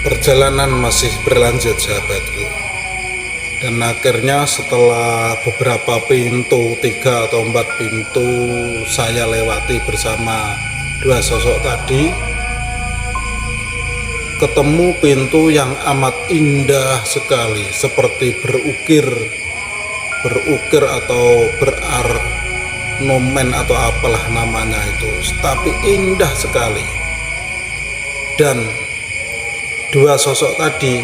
Perjalanan masih berlanjut sahabatku, dan akhirnya setelah beberapa pintu, 3 atau 4 pintu saya lewati bersama dua sosok tadi, ketemu pintu yang amat indah sekali, seperti berukir atau berornamen atau apalah namanya itu, tapi indah sekali. Dan dua sosok tadi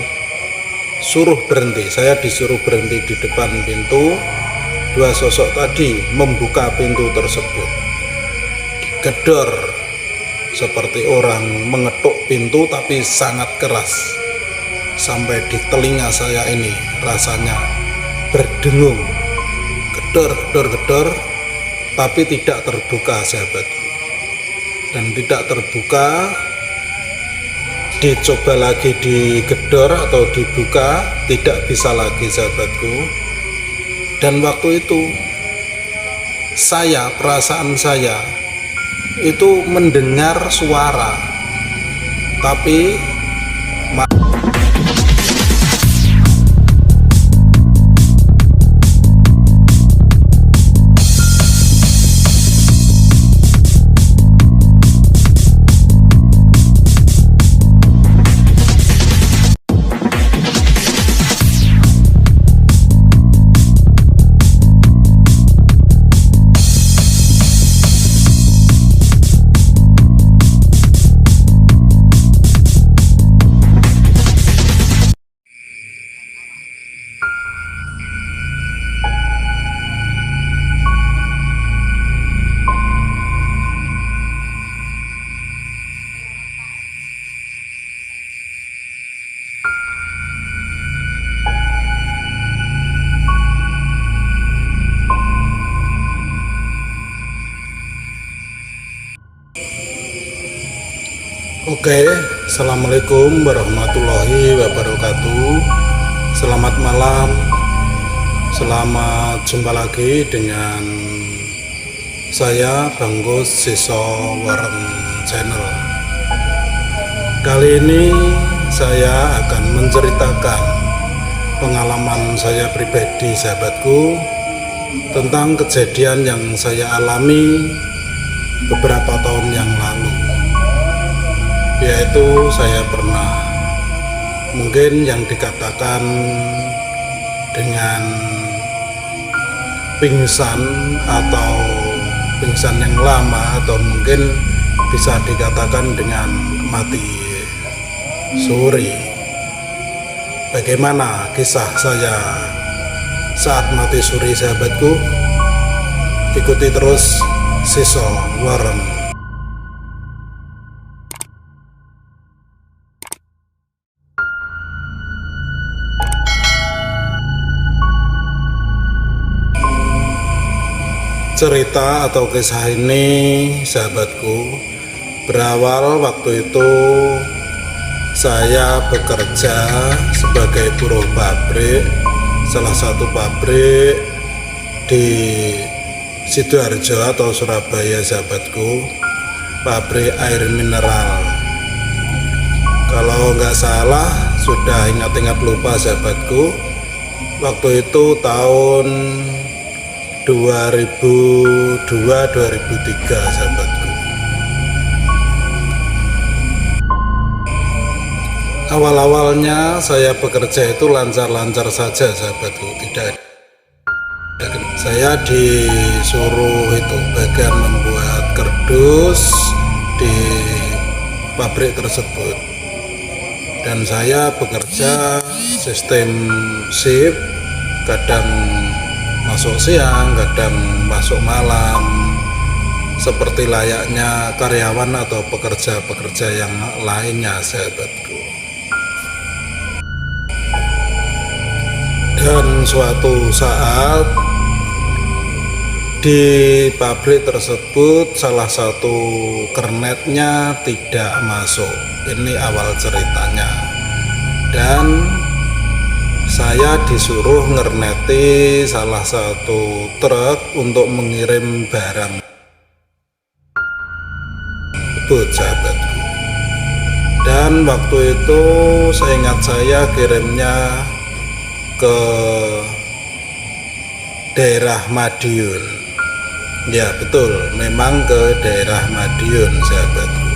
suruh berhenti, saya disuruh berhenti di depan pintu. Dua sosok tadi membuka pintu tersebut, digedor seperti orang mengetuk pintu, tapi sangat keras, sampai di telinga saya ini rasanya berdengung. Gedor, tapi tidak terbuka sahabatku. Dan tidak terbuka, dicoba lagi digedor atau dibuka, tidak bisa lagi sahabatku. Dan waktu itu perasaan saya itu mendengar suara, tapi Oke, assalamualaikum warahmatullahi wabarakatuh. Selamat malam, selamat jumpa lagi dengan saya Bang Gus Siso Wareng Channel. Kali ini saya akan menceritakan pengalaman saya pribadi sahabatku, tentang kejadian yang saya alami beberapa tahun yang lalu. Yaitu saya pernah, mungkin yang dikatakan dengan pingsan atau pingsan yang lama, atau mungkin bisa dikatakan dengan mati suri. Bagaimana kisah saya saat mati suri sahabatku? Ikuti terus Siso Wareng. Cerita atau kisah ini sahabatku berawal waktu itu saya bekerja sebagai buruh pabrik, salah satu pabrik di Sidoarjo atau Surabaya sahabatku, pabrik air mineral. Kalau nggak salah, sudah ingat-ingat lupa sahabatku, waktu itu tahun 2002-2003 sahabatku. Awal-awalnya saya bekerja itu lancar-lancar saja sahabatku, tidak ada. Saya disuruh itu bagian membuat kardus di pabrik tersebut, dan saya bekerja sistem shift, kadang masuk siang, kadang masuk malam, seperti layaknya karyawan atau pekerja-pekerja yang lainnya sahabatku. Dan suatu saat di pabrik tersebut salah satu kernetnya tidak masuk. Ini awal ceritanya. Dan saya disuruh ngerneti salah satu truk untuk mengirim barang tersebut sahabatku. Dan Dan waktu itu seingat saya kirimnya ke daerah Madiun. Ya betul, memang ke daerah Madiun sahabatku.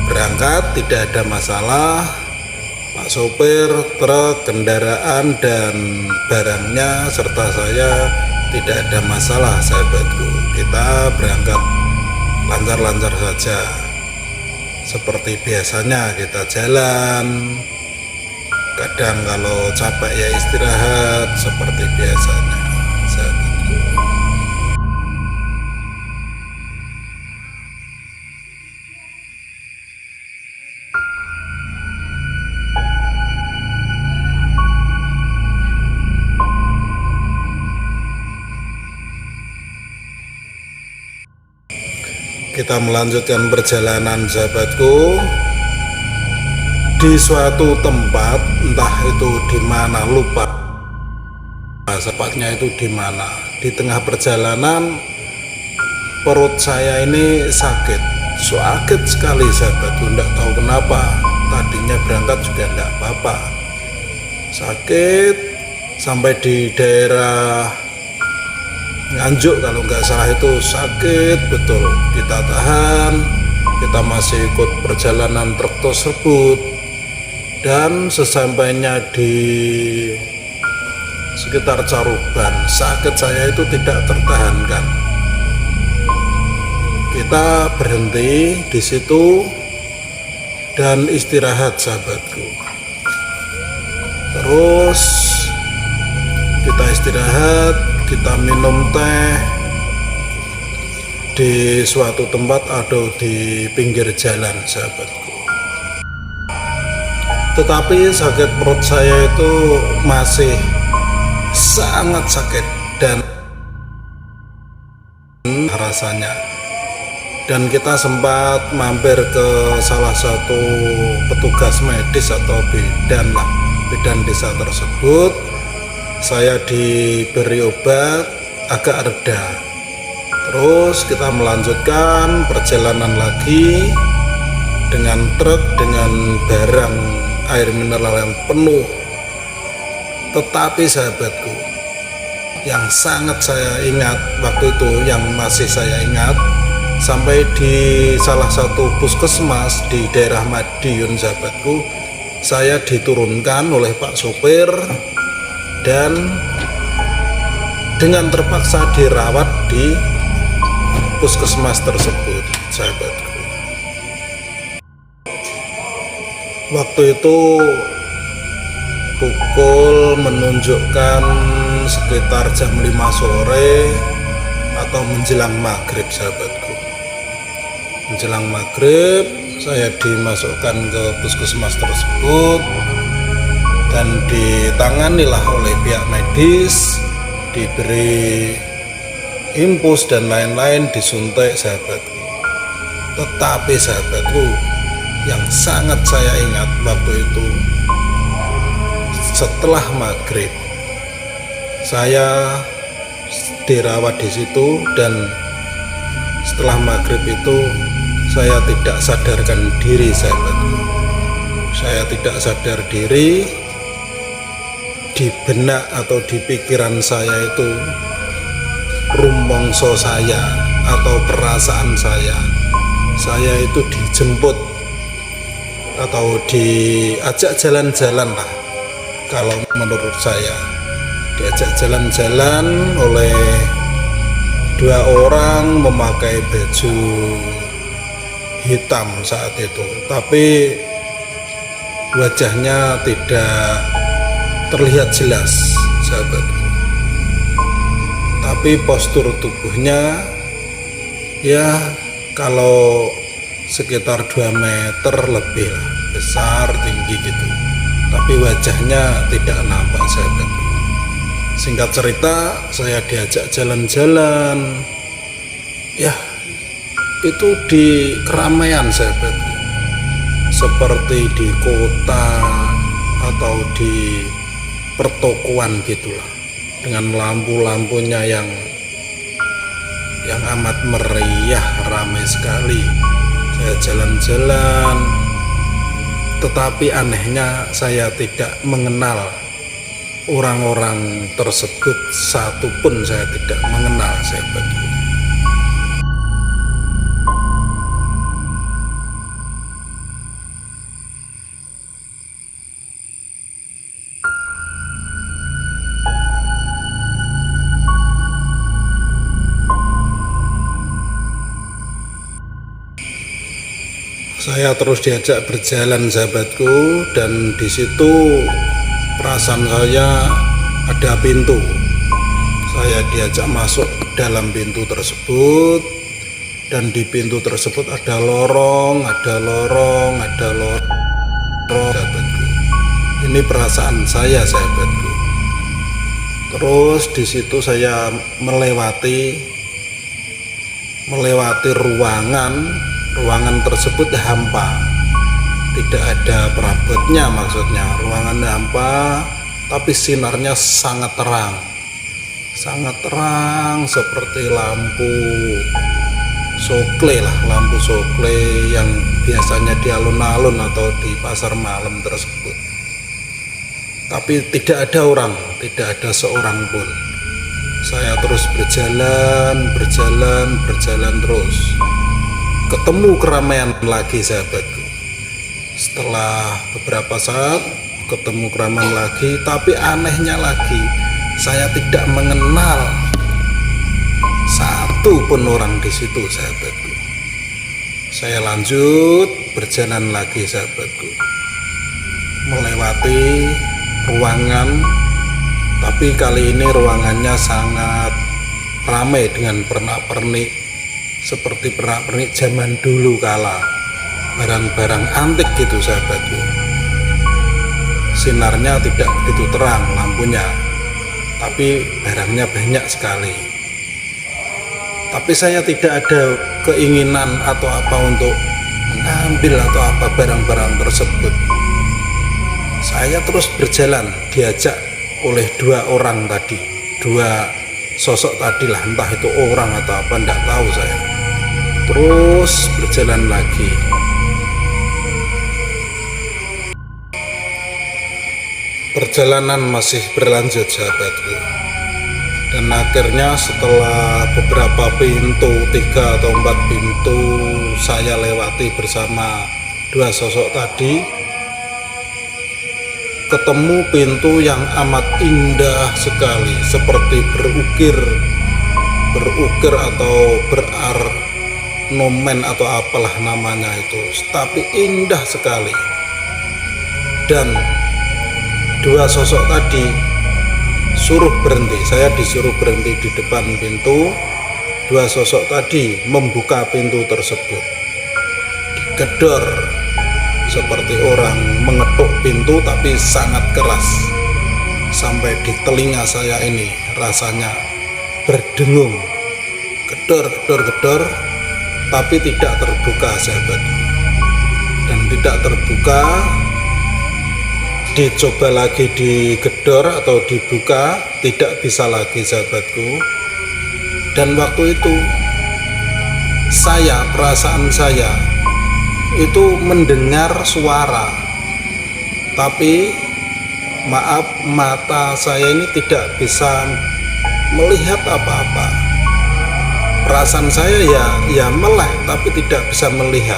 Berangkat tidak ada masalah, Pak sopir truk, kendaraan dan barangnya serta saya tidak ada masalah sahabatku. Kita berangkat lancar-lancar saja. Seperti biasanya kita jalan, kadang kalau capek ya istirahat seperti biasanya sahabatku. Kita melanjutkan perjalanan sahabatku di suatu tempat, entah itu di mana lupa tepatnya itu di mana. Di tengah perjalanan perut saya ini sakit sekali sahabatku, enggak tahu kenapa. Tadinya berangkat juga enggak apa-apa, sakit sampai di daerah Nganjuk kalau nggak salah itu sakit betul. Kita tahan, kita masih ikut perjalanan truk tersebut, dan sesampainya di sekitar Caruban sakit saya itu tidak tertahankan. Kita berhenti di situ dan istirahat sahabatku. Terus kita istirahat, kita minum teh di suatu tempat atau di pinggir jalan sahabatku. Tetapi sakit perut saya itu masih sangat sakit dan rasanya. Dan kita sempat mampir ke salah satu petugas medis atau bidan desa tersebut. Saya diberi obat agak reda. Terus kita melanjutkan perjalanan lagi dengan truk dengan barang air mineral yang penuh. Tetapi sahabatku, yang sangat saya ingat waktu itu, yang masih saya ingat, sampai di salah satu puskesmas di daerah Madiun sahabatku, saya diturunkan oleh Pak sopir dan dengan terpaksa dirawat di puskesmas tersebut sahabatku. Waktu itu pukul menunjukkan sekitar jam 5 sore atau menjelang maghrib sahabatku. Menjelang maghrib saya dimasukkan ke puskesmas tersebut dan ditanganilah oleh pihak medis, diberi infus dan lain-lain, disuntik sahabatku. Tetapi sahabatku, yang sangat saya ingat waktu itu, setelah maghrib saya dirawat di situ, dan setelah maghrib itu saya tidak sadarkan diri sahabatku. Saya tidak sadar diri. Di benak atau di pikiran saya itu, rumongso saya atau perasaan saya itu dijemput atau diajak jalan-jalan lah. Kalau menurut saya, diajak jalan-jalan oleh dua orang memakai baju hitam saat itu, tapi wajahnya tidak terlihat jelas sahabatku, tapi postur tubuhnya ya kalau sekitar 2 meter lebih lah, besar tinggi gitu, tapi wajahnya tidak nampak sahabatku. Singkat cerita, saya diajak jalan-jalan ya, itu di keramaian sahabatku, seperti di kota atau di pertokoan gitulah, dengan lampu-lampunya yang amat meriah, ramai sekali saya jalan-jalan, tetapi anehnya saya tidak mengenal orang-orang tersebut, satupun saya tidak mengenal, sahabatku. Saya terus diajak berjalan, sahabatku, dan di situ perasaan saya ada pintu. Saya diajak masuk dalam pintu tersebut, dan di pintu tersebut ada lorong, sahabatku. Ini perasaan saya, sahabatku. Terus di situ saya melewati ruangan tersebut hampa, tidak ada perabotnya, maksudnya ruangan hampa, tapi sinarnya sangat terang seperti lampu sokle yang biasanya di alun-alun atau di pasar malam tersebut. Tapi tidak ada orang, tidak ada seorang pun. Saya terus berjalan terus. Ketemu keramaian lagi, sahabatku. Setelah beberapa saat ketemu keramaian lagi, tapi anehnya lagi, saya tidak mengenal satu pun orang di situ, sahabatku. Saya lanjut berjalan lagi, sahabatku, melewati ruangan, tapi kali ini ruangannya sangat ramai dengan pernak-pernik, seperti pernak-pernik zaman dulu kala, barang-barang antik gitu, sahabatku. Sinarnya tidak begitu terang lampunya, tapi barangnya banyak sekali. Tapi saya tidak ada keinginan atau apa untuk mengambil atau apa barang-barang tersebut. Saya terus berjalan, diajak oleh dua orang tadi, dua sosok tadi lah, entah itu orang atau apa, tidak tahu saya. Terus berjalan lagi. Perjalanan masih berlanjut, sahabatku, dan akhirnya setelah beberapa pintu, 3 atau 4 pintu saya lewati bersama dua sosok tadi, ketemu pintu yang amat indah sekali, seperti berukir atau berornamen atau apalah namanya itu, tapi indah sekali. Dan dua sosok tadi suruh berhenti, saya disuruh berhenti di depan pintu. Dua sosok tadi membuka pintu tersebut, digedor seperti orang mengetuk pintu, tapi sangat keras, sampai di telinga saya ini rasanya berdengung. Gedor, tapi tidak terbuka, sahabat. Dan tidak terbuka, dicoba lagi digedor atau dibuka, tidak bisa lagi, sahabatku. Dan waktu itu perasaan saya itu mendengar suara, tapi maaf, mata saya ini tidak bisa melihat apa-apa. Perasaan saya ya melek, tapi tidak bisa melihat.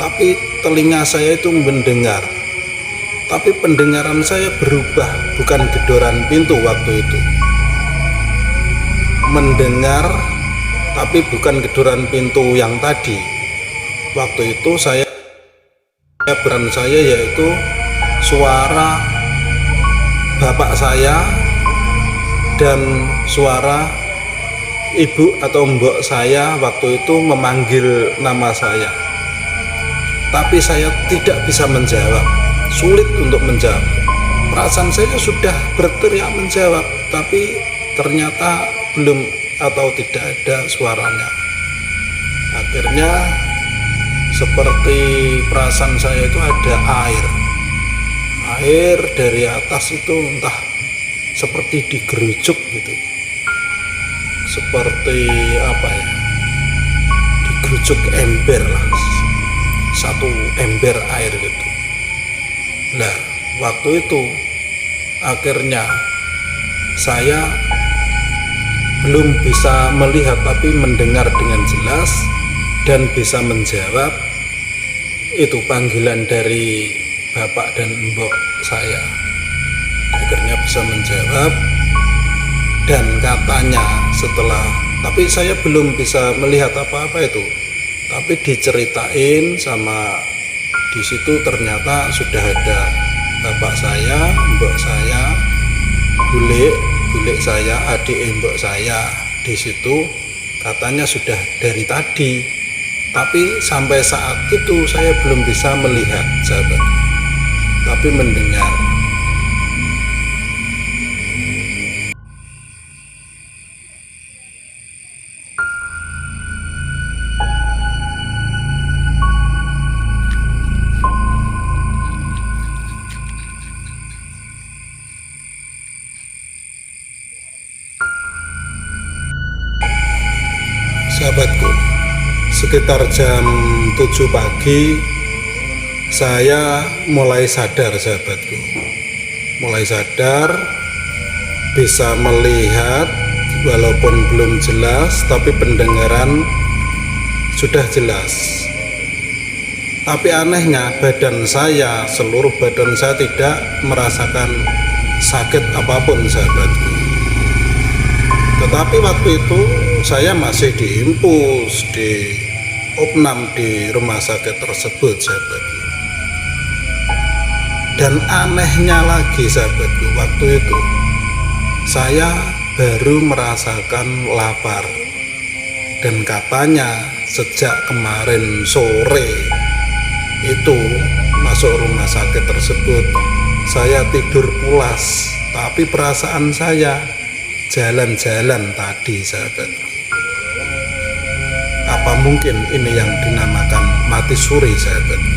Tapi telinga saya itu mendengar, tapi pendengaran saya berubah, bukan gedoran pintu waktu itu. Mendengar, tapi bukan gedoran pintu yang tadi. Waktu itu peran saya yaitu suara bapak saya dan suara ibu atau mbok saya waktu itu memanggil nama saya. Tapi saya tidak bisa menjawab, sulit untuk menjawab. Perasaan saya sudah berteriak menjawab, tapi ternyata belum atau tidak ada suaranya. Akhirnya seperti perasaan saya itu ada air dari atas itu, entah seperti digerujuk gitu, seperti apa ya, digerujuk ember lah, satu ember air gitu. Nah, waktu itu akhirnya saya belum bisa melihat tapi mendengar dengan jelas dan bisa menjawab itu panggilan dari bapak dan mbok saya. Akhirnya bisa menjawab dan katanya setelah, tapi saya belum bisa melihat apa-apa itu, tapi diceritain sama di situ ternyata sudah ada bapak saya, mbok saya, bule saya, adik mbok saya di situ katanya sudah dari tadi. Tapi sampai saat itu saya belum bisa melihat, sahabat, tapi mendengar. Sahabatku, sekitar jam 7 pagi saya mulai sadar, sahabatku. Mulai sadar, bisa melihat walaupun belum jelas, tapi pendengaran sudah jelas. Tapi anehnya badan saya, seluruh badan saya tidak merasakan sakit apapun, sahabatku. Tetapi waktu itu saya masih diimpus, di opnam di rumah sakit tersebut, sahabatku. Dan anehnya lagi, sahabatku, waktu itu saya baru merasakan lapar. Dan katanya sejak kemarin sore itu masuk rumah sakit tersebut, saya tidur pulas, tapi perasaan saya jalan-jalan tadi, sahabatku. Apa mungkin ini yang dinamakan mati suri, sahabatku?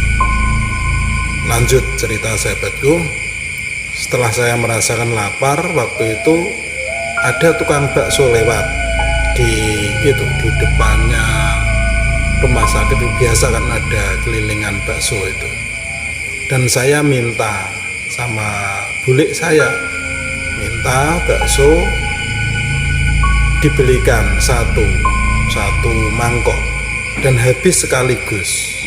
Lanjut cerita, sahabatku. Setelah saya merasakan lapar, waktu itu ada tukang bakso lewat di depannya rumah sakit. Biasa kan ada kelilingan bakso itu. Dan saya minta sama bule saya, minta bakso dibelikan satu mangkok dan habis sekaligus.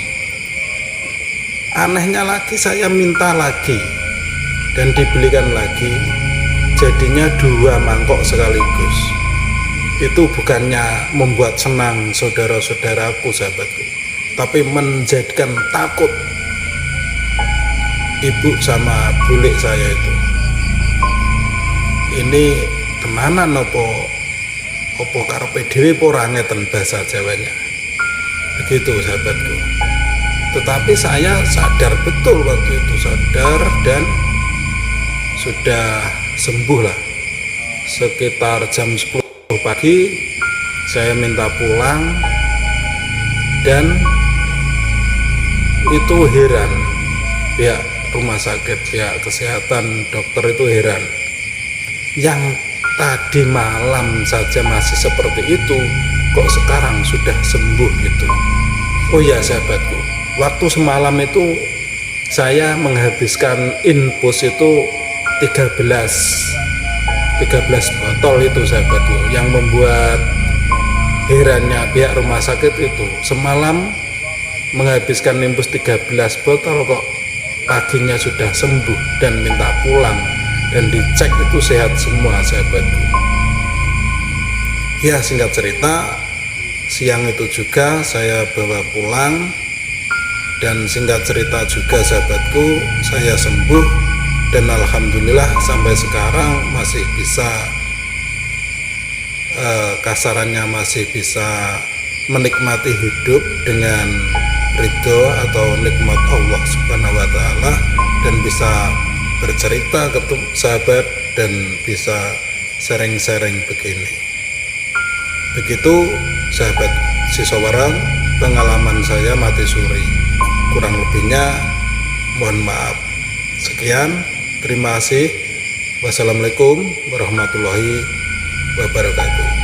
Anehnya lagi, saya minta lagi dan dibelikan lagi, jadinya 2 mangkok sekaligus. Itu bukannya membuat senang saudara-saudaraku, sahabatku, tapi menjadikan takut ibu sama bule saya itu. Ini kemana nopo karepe dhewe ora ngeten bahasa Jawanya. Begitu, sahabatku. Tetapi saya sadar betul waktu itu, sadar dan sudah sembuh lah. Sekitar jam 10 pagi saya minta pulang dan itu heran, pihak rumah sakit, pihak kesehatan, dokter itu heran. Yang tadi malam saja masih seperti itu, kok sekarang sudah sembuh gitu. Oh ya, sahabatku, waktu semalam itu saya menghabiskan infus itu 13 botol itu, sahabatku. Yang membuat herannya pihak rumah sakit itu, semalam menghabiskan infus 13 botol kok paginya sudah sembuh dan minta pulang. Dan dicek itu sehat semua, sahabatku. Ya, singkat cerita, siang itu juga saya bawa pulang. Dan singkat cerita juga, sahabatku, saya sembuh. Dan alhamdulillah sampai sekarang masih bisa, kasarannya masih bisa menikmati hidup dengan ridho atau nikmat Allah Subhanahu wa Ta'ala, dan bisa bercerita ke sahabat dan bisa sharing-sharing begini. Begitu, sahabat Sisowarang, pengalaman saya mati suri. Kurang lebihnya mohon maaf. Sekian, terima kasih. Wassalamualaikum warahmatullahi wabarakatuh.